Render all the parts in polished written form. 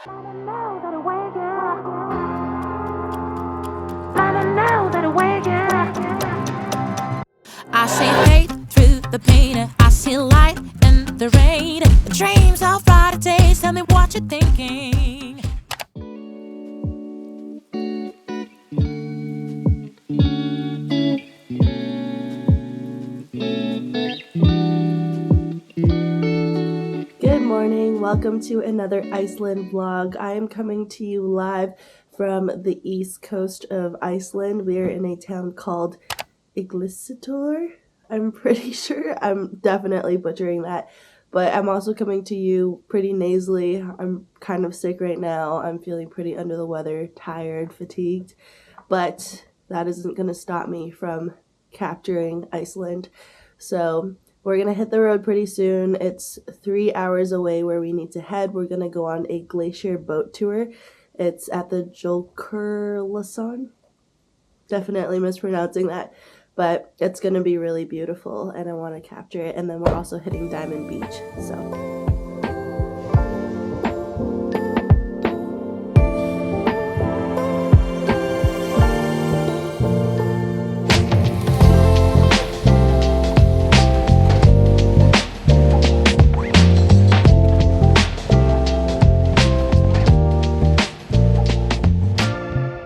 I see faith through the pain, I see light in the rain. Dreams of brighter days, tell me what you're thinking. Good morning, welcome to another Iceland vlog. I am coming to you live from the east coast of Iceland. We are in a town called ICELAND. I'm pretty sure. I'm definitely butchering that. But I'm also coming to you pretty nasally. I'm kind of sick right now. I'm feeling pretty under the weather, tired, fatigued. But that isn't going to stop me from capturing Iceland. So we're going to hit the road pretty soon. It's 3 hours away where we need to head. We're going to go on a glacier boat tour. It's at the jokularson. Definitely mispronouncing that. But it's going to be really beautiful and I want to capture it. And then we're also hitting Diamond Beach. So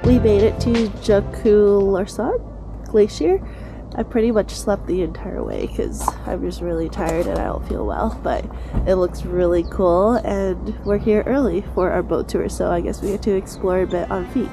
we made it to jokularson glacier. I pretty much slept the entire way because I'm just really tired and I don't feel well, but it looks really cool and we're here early for our boat tour, so I guess we get to explore a bit on feet.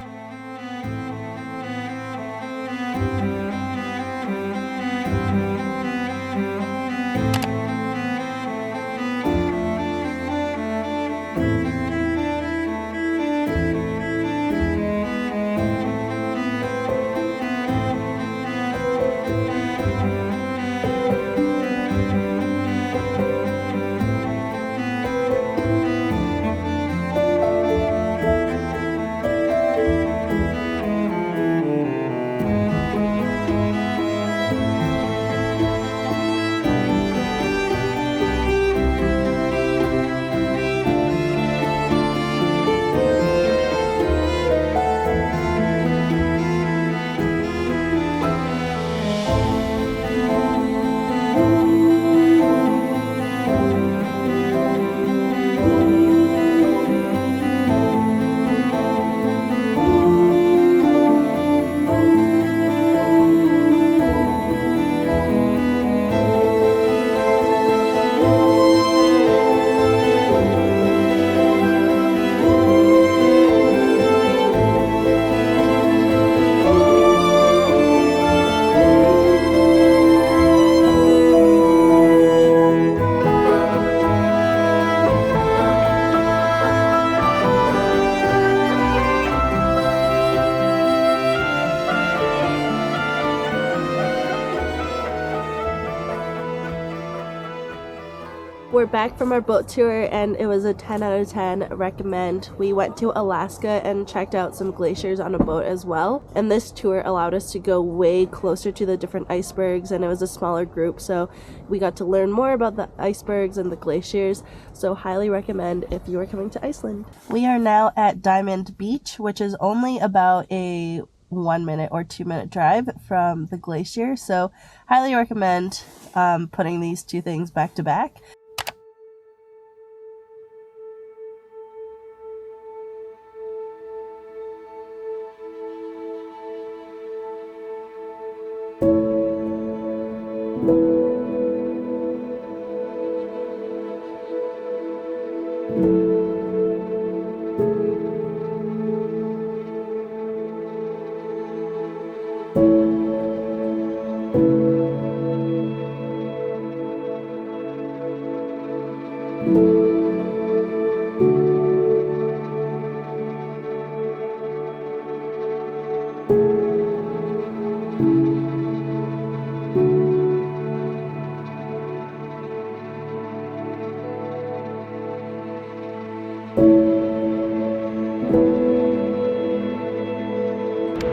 We're back from our boat tour and it was a 10 out of 10 recommend. We went to Alaska and checked out some glaciers on a boat as well. And this tour allowed us to go way closer to the different icebergs and it was a smaller group. So we got to learn more about the icebergs and the glaciers. So highly recommend if you are coming to Iceland. We are now at Diamond Beach, which is only about a 1 minute or 2 minute drive from the glacier. So highly recommend putting these two things back to back.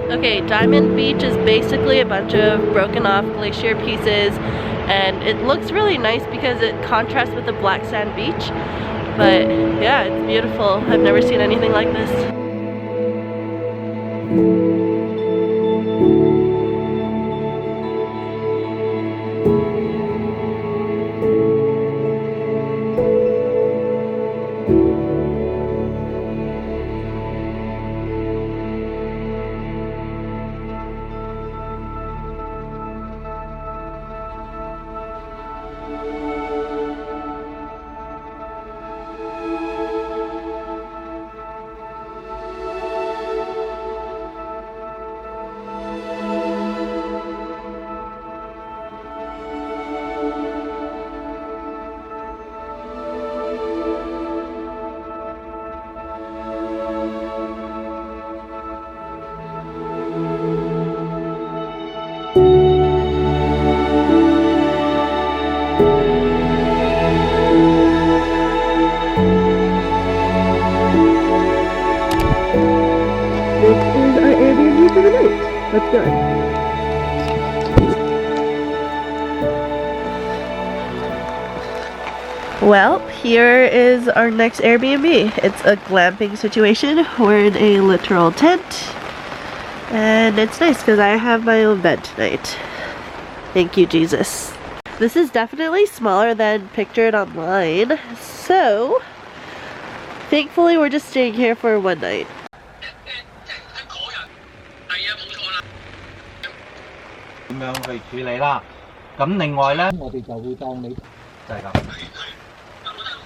Okay, Diamond Beach is basically a bunch of broken off glacier pieces, and it looks really nice because it contrasts with the black sand beach. But yeah, it's beautiful. I've never seen anything like this. This is our Airbnb for the night. Let's go. Well, here is our next Airbnb. It's a glamping situation. We're in a literal tent. And it's nice because I have my own bed tonight. Thank you, Jesus. This is definitely smaller than pictured online. So, thankfully we're just staying here for one night. 點樣去處理啦？咁另外咧，我哋就會當你就係咁。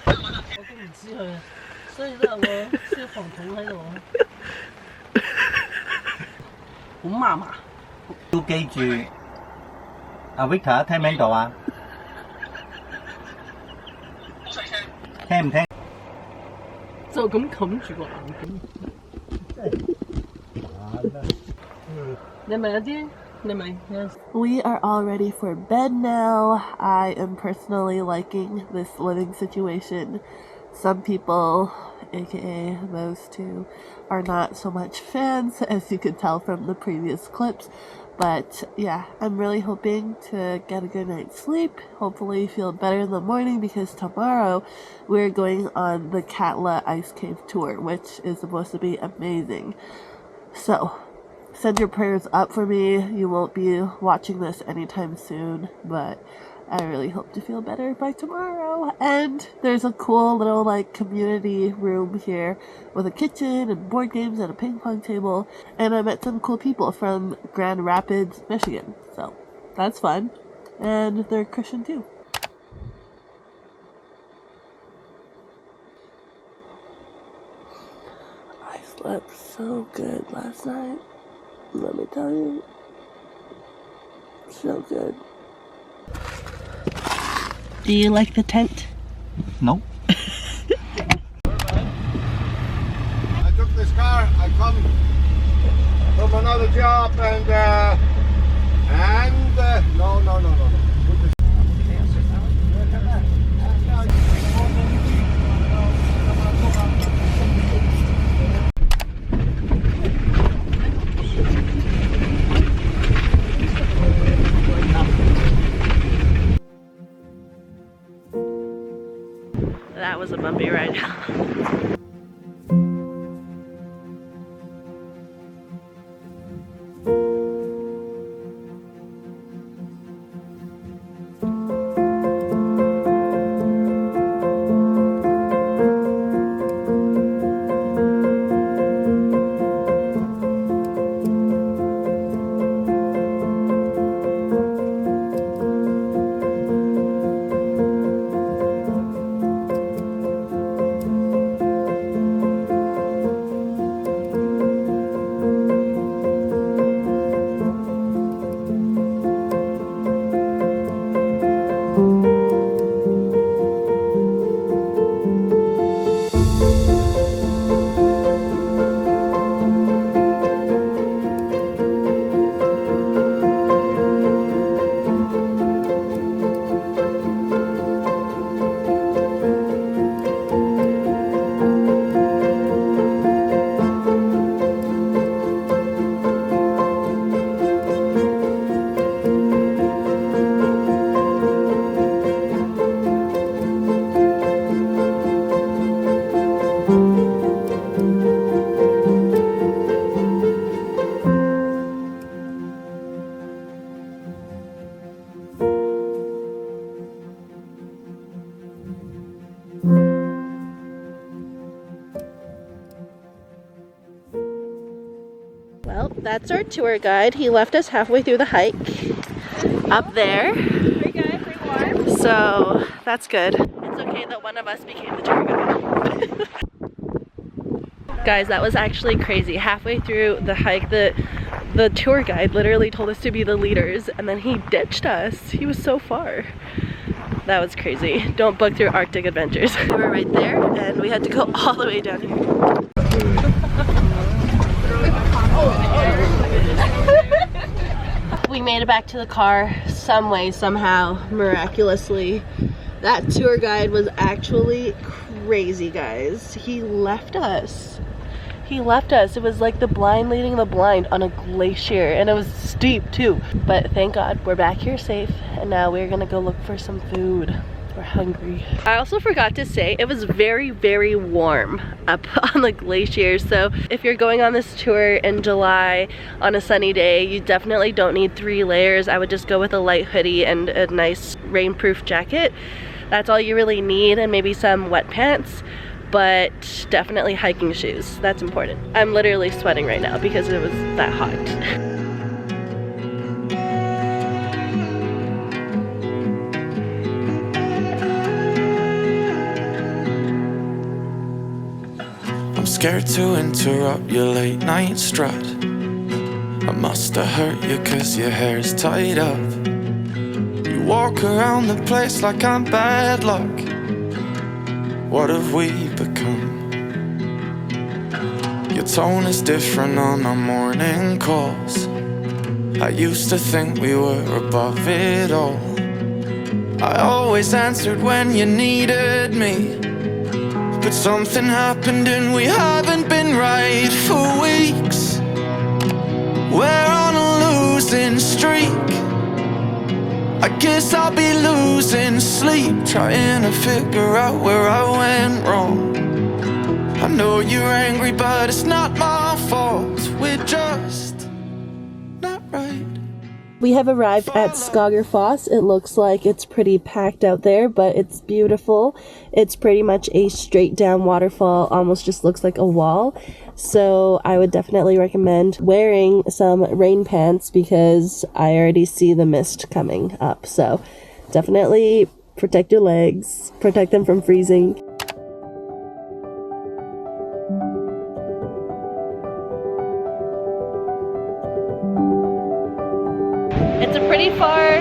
我都唔知佢，所以都有個消防筒喺度。好麻麻。要記住，阿 Victor 聽唔聽到啊？聽唔聽？就咁冚住個眼睛，真係煩啊！你咪有啲。We are all ready for bed now. I am personally liking this living situation. Some people, aka those two, are not so much fans, as you could tell from the previous clips. But yeah, I'm really hoping to get a good night's sleep, hopefully feel better in the morning, because tomorrow we're going on the Katla ice cave tour, which is supposed to be amazing. So, send your prayers up for me. You won't be watching this anytime soon, but I really hope to feel better by tomorrow. And there's a cool little community room here with a kitchen and board games and a ping pong table. And I met some cool people from Grand Rapids, Michigan. So that's fun. And they're Christian too. I slept so good last night. Let me tell you, so good. Do you like the tent? No. I took this car, I come from another job and no. That was a bumpy ride. Well, that's our tour guide. He left us halfway through the hike up there. Pretty good, pretty warm. So that's good. It's okay that one of us became the tour guide. Guys, that was actually crazy. Halfway through the hike, the tour guide literally told us to be the leaders, and then he ditched us. He was so far. That was crazy. Don't book through Arctic Adventures. We were right there, and we had to go all the way down here. We made it back to the car some way, somehow, miraculously. That tour guide was actually crazy, guys. He left us. He left us. It was like the blind leading the blind on a glacier, and it was steep too. But thank God we're back here safe, and now we're gonna go look for some food. We're hungry. I also forgot to say it was very, very warm up on the glacier. So if you're going on this tour in July on a sunny day, you definitely don't need 3 layers. I would just go with a light hoodie and a nice rainproof jacket. That's all you really need, and maybe some wet pants. But definitely hiking shoes. That's important. I'm literally sweating right now because it was that hot. I'm scared to interrupt your late night strut. I must have hurt you 'cause your hair's tied up. You walk around the place like I'm bad luck. What have we become? Your tone is different on our morning calls. I used to think we were above it all. I always answered when you needed me, but something happened and we haven't been right for weeks. We're on a losing streak. I guess I'll be losing sleep, trying to figure out where I went wrong. I know you're angry, but it's not my fault. We're just not right. We have arrived at Skogerfoss. It looks like it's pretty packed out there, but it's beautiful. It's pretty much a straight down waterfall, almost just looks like a wall. So I would definitely recommend wearing some rain pants because I already see the mist coming up. So definitely protect your legs, protect them from freezing. It's a pretty far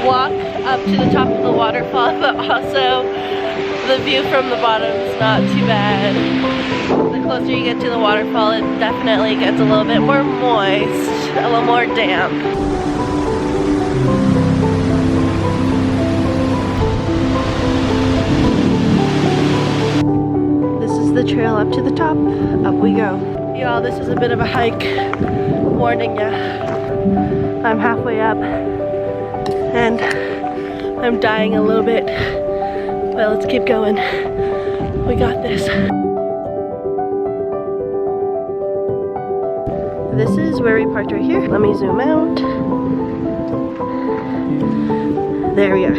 walk up to the top of the waterfall, but also the view from the bottom is not too bad. The closer you get to the waterfall, it definitely gets a little bit more moist, a little more damp. This is the trail up to the top. Up we go. Y'all, this is a bit of a hike. Warning ya. I'm halfway up and I'm dying a little bit, but let's keep going. We got this. This is where we parked right here. Let me zoom out. There we are.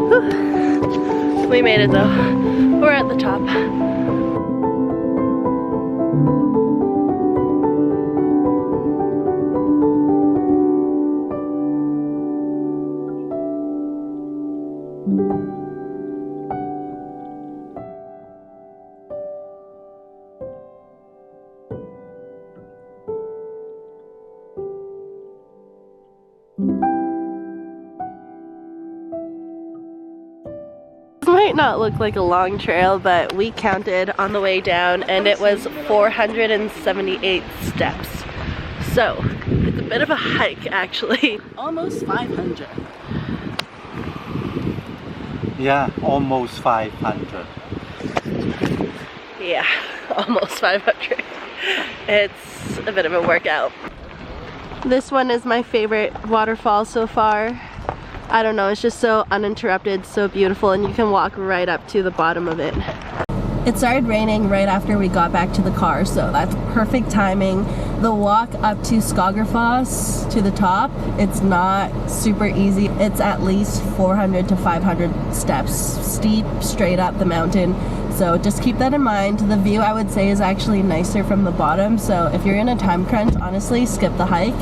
Whew. We made it though. We're at the top. Might not look like a long trail, but we counted on the way down and it was 478 steps. So it's a bit of a hike actually. Almost 500. Yeah, almost 500. Yeah, almost 500. It's a bit of a workout. This one is my favorite waterfall so far. I don't know, it's just so uninterrupted, so beautiful, and you can walk right up to the bottom of it. It started raining right after we got back to the car, so that's perfect timing. The walk up to Skogerfoss, to the top, it's not super easy. It's at least 400 to 500 steps, steep, straight up the mountain. So just keep that in mind. The view, I would say, is actually nicer from the bottom, so if you're in a time crunch, honestly, skip the hike.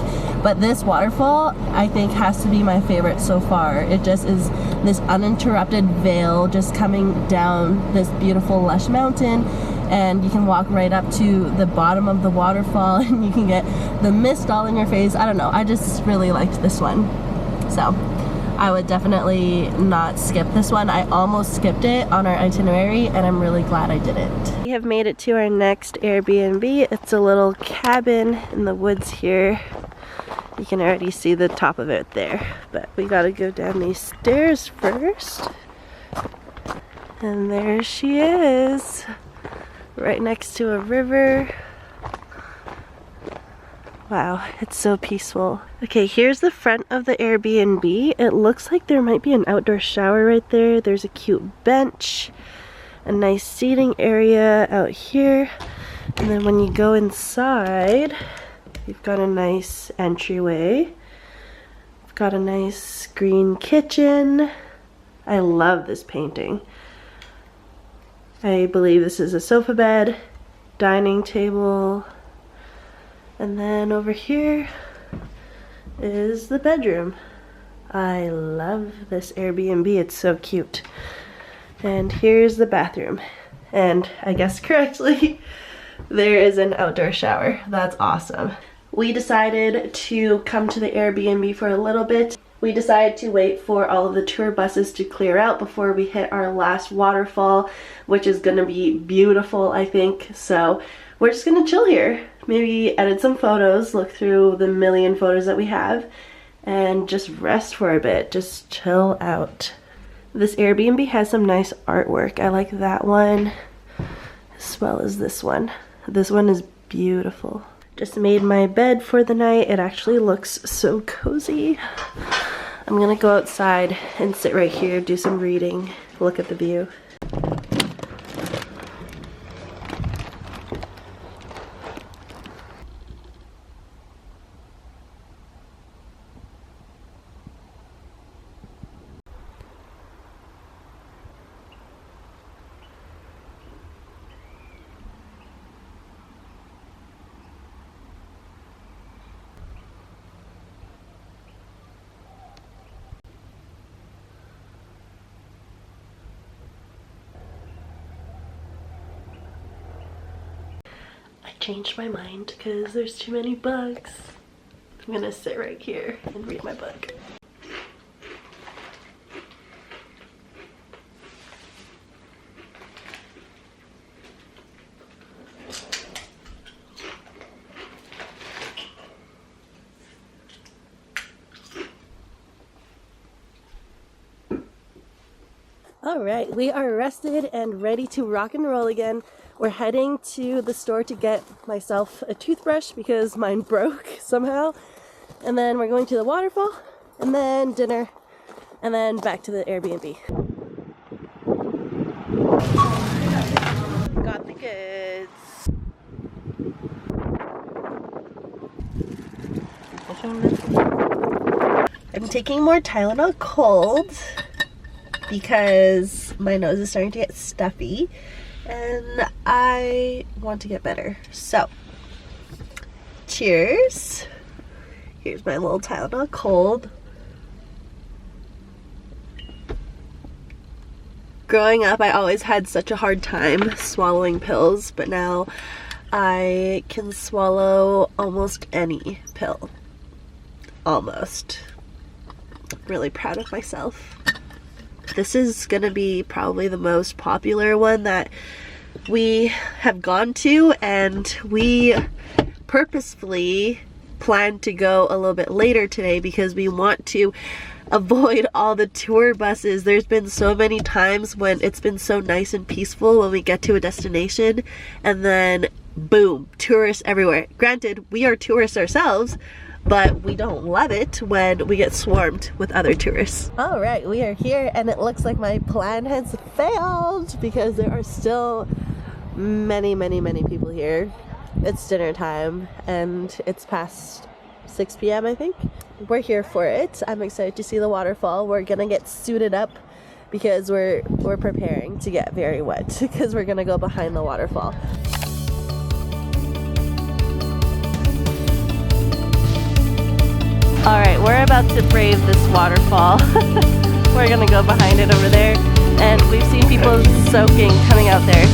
But this waterfall, I think, has to be my favorite so far. It just is this uninterrupted vale just coming down this beautiful lush mountain, and you can walk right up to the bottom of the waterfall and you can get the mist all in your face. I don't know, I just really liked this one. So I would definitely not skip this one. I almost skipped it on our itinerary and I'm really glad I didn't. We have made it to our next Airbnb. It's a little cabin in the woods here. You can already see the top of it there, but we gotta go down these stairs first. And there she is, right next to a river. Wow, it's so peaceful. Okay, here's the front of the Airbnb. It looks like there might be an outdoor shower right there. There's a cute bench, a nice seating area out here. And then when you go inside, you've got a nice entryway. You've got a nice green kitchen. I love this painting. I believe this is a sofa bed, dining table, and then over here is the bedroom. I love this Airbnb, it's so cute. And here's the bathroom. And I guess correctly, there is an outdoor shower. That's awesome. We decided to come to the Airbnb for a little bit. We decided to wait for all of the tour buses to clear out before we hit our last waterfall, which is gonna be beautiful, I think. So we're just gonna chill here. Maybe edit some photos, look through the million photos that we have, and just rest for a bit, just chill out. This Airbnb has some nice artwork. I like that one, as well as this one. This one is beautiful. Just made my bed for the night. It actually looks so cozy. I'm gonna go outside and sit right here, do some reading, look at the view. Changed my mind because there's too many bugs. I'm gonna sit right here and read my book. All right, we are rested and ready to rock and roll again. We're heading to the store to get myself a toothbrush because mine broke somehow. And then we're going to the waterfall, and then dinner, and then back to the Airbnb. Got the goods. I'm taking more Tylenol cold because my nose is starting to get stuffy and I want to get better. So, cheers. Here's my little Tylenol cold. Growing up, I always had such a hard time swallowing pills, but now I can swallow almost any pill. Almost. I'm really proud of myself. This is gonna be probably the most popular one that we have gone to, and we purposefully plan to go a little bit later today because we want to avoid all the tour buses. There's been so many times when it's been so nice and peaceful when we get to a destination and then boom, tourists everywhere. Granted, we are tourists ourselves, but we don't love it when we get swarmed with other tourists. All right, we are here and it looks like my plan has failed because there are still many people here. It's dinner time and it's past 6 p.m. I think. We're here for it. I'm excited to see the waterfall. We're gonna get suited up because we're preparing to get very wet because we're gonna go behind the waterfall. All right, we're about to brave this waterfall. We're gonna go behind it over there, and we've seen people soaking coming out there.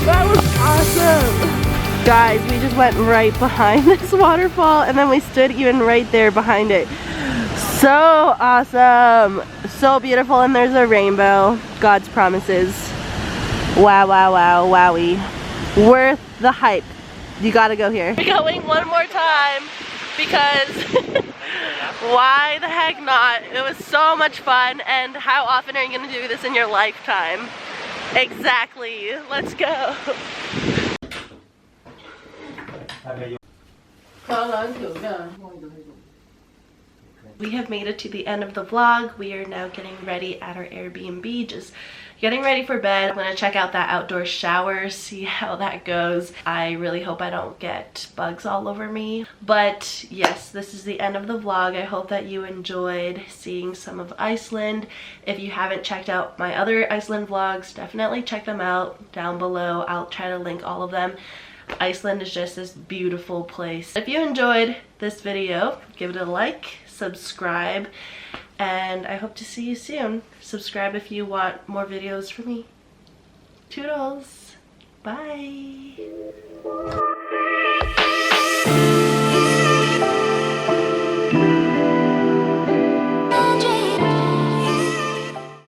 That was awesome! Guys, we just went right behind this waterfall and then we stood even right there behind it. So awesome! So beautiful, and there's a rainbow. God's promises. Wow, wow, wow, wowie. Worth the hype. You gotta go here. We're going one more time because why the heck not? It was so much fun, and how often are you gonna do this in your lifetime? Exactly. Let's go. We have made it to the end of the vlog. We are now getting ready at our Airbnb, just getting ready for bed. I'm gonna check out that outdoor shower, see how that goes. I really hope I don't get bugs all over me. But yes, this is the end of the vlog. I hope that you enjoyed seeing some of Iceland. If you haven't checked out my other Iceland vlogs, definitely check them out down below. I'll try to link all of them. Iceland is just this beautiful place. If you enjoyed this video, give it a like, subscribe, and I hope to see you soon. Subscribe if you want more videos from me. Toodles! Bye!